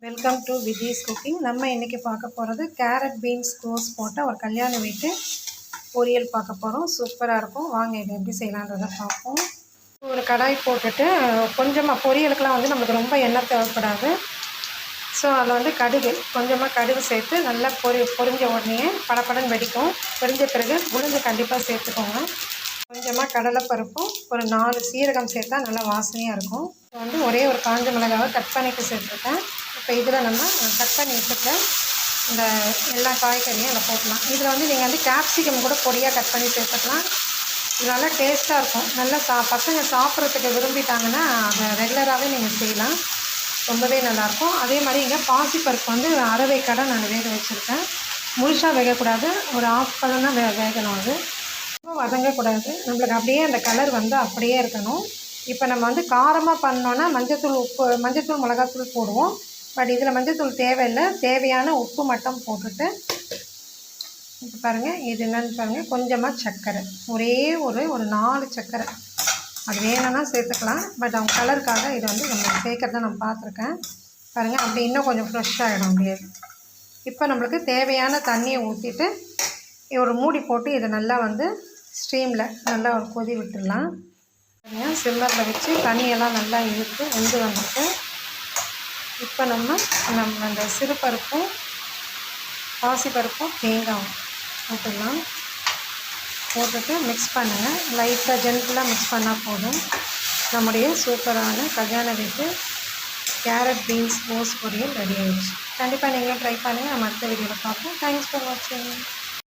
Welcome to Viji's cooking. நம்ம இன்றைக்கி பார்க்க போகிறது கேரட் பீன்ஸ் கோஸ் போட்ட ஒரு கல்யாண வீட்டு பொரியல் பார்க்க போகிறோம். சூப்பராக இருக்கும். வாங்க இதை எப்படி செய்யலான்றதை பார்ப்போம். ஒரு கடாய் போட்டுட்டு கொஞ்சமாக பொரியலுக்கெலாம் வந்து நம்மளுக்கு ரொம்ப எண்ணெய் தேவைப்படாது. ஸோ அதில் கொஞ்சமாக கடுகு சேர்த்து நல்லா பொரிஞ்ச உடனே படப்படன்னு வெடிக்கும். பொரிஞ்ச பிறகு உளுந்து கண்டிப்பாக சேர்த்துக்கோங்க. கொஞ்சமாக கடலைப்பருப்பும் ஒரு 4 சீரகம் சேர்த்தா நல்லா வாசனையாக இருக்கும். ஒரே ஒரு காஞ்ச மிளகாவை கட் பண்ணிட்டு சேர்த்துருக்கேன். இப்போ இதில் நம்ம கட் பண்ணி வச்சுருக்க இந்த எல்லா காய்கறியும் அதில் போட்டலாம். இதில் நீங்கள் கேப்சிகம் கூட பொடியாக கட் பண்ணி சேர்த்துக்கலாம். இது நல்லா டேஸ்ட்டாக இருக்கும். நல்லா பசங்க சாப்பிட்றதுக்கு விரும்பிட்டாங்கன்னா அதை ரெகுலராகவே நீங்கள் செய்யலாம். ரொம்பவே நல்லாயிருக்கும். அதே மாதிரி இங்கே பாசிப்பருப்பு அரை வேக்காடை நான் வேக வச்சுருக்கேன். முழுசாக வேகக்கூடாது, ஒரு 1/2 பதம் தான் வேகணும். அது ரொம்ப வதங்கக்கூடாது. நம்மளுக்கு அப்படியே அந்த கலர் அப்படியே இருக்கணும். இப்போ நம்ம காரமாக பண்ணோன்னா மஞ்சத்தூள் மிளகாத்தூள் போடுவோம். பட் இதில் மஞ்சத்தூள் தேவையில்லை. தேவையான உப்பு மட்டும் போட்டுட்டு இப்போ பாருங்கள், இது என்னென்னு பாருங்கள். கொஞ்சமாக சர்க்கரை, ஒரே ஒரு 4 சர்க்கரை, அது வேணும்னா சேர்த்துக்கலாம். பட் அவங்க கலருக்காக இதை நம்ம சேர்க்கறத நான் பார்த்துருக்கேன். பாருங்கள், அப்படி இன்னும் கொஞ்சம் ஃப்ரெஷ்ஷாகிடும் அப்படியே. இப்போ நம்மளுக்கு தேவையான தண்ணியை ஊற்றிட்டு ஒரு மூடி போட்டு இதை நல்லா ஸ்டீமில் நல்லா ஒரு கொதி விட்டுடலாம். சிம்மரில் வச்சு தண்ணியெல்லாம் நல்லா இழுத்து வெந்து வந்துட்டு இப்போ நம்ம அந்த சிறுபருப்பும் பாசிப்பருப்பும் தேங்காயும் போட்டுடலாம். போட்டுட்டு மிக்ஸ் பண்ணுங்கள். லைட்டாக ஜென்டிலாக மிக்ஸ் பண்ணால் போதும். நம்முடைய சூப்பரான கல்யாண வீட்டு கேரட் பீன்ஸ் கோஸ் பொரியல் ரெடி ஆகிடுச்சு. கண்டிப்பாக நீங்களும் ட்ரை பண்ணுங்கள். நம்ம அடுத்த வீடியோவில் பார்ப்போம். தேங்க்ஸ் ஃபார் வாட்சிங்.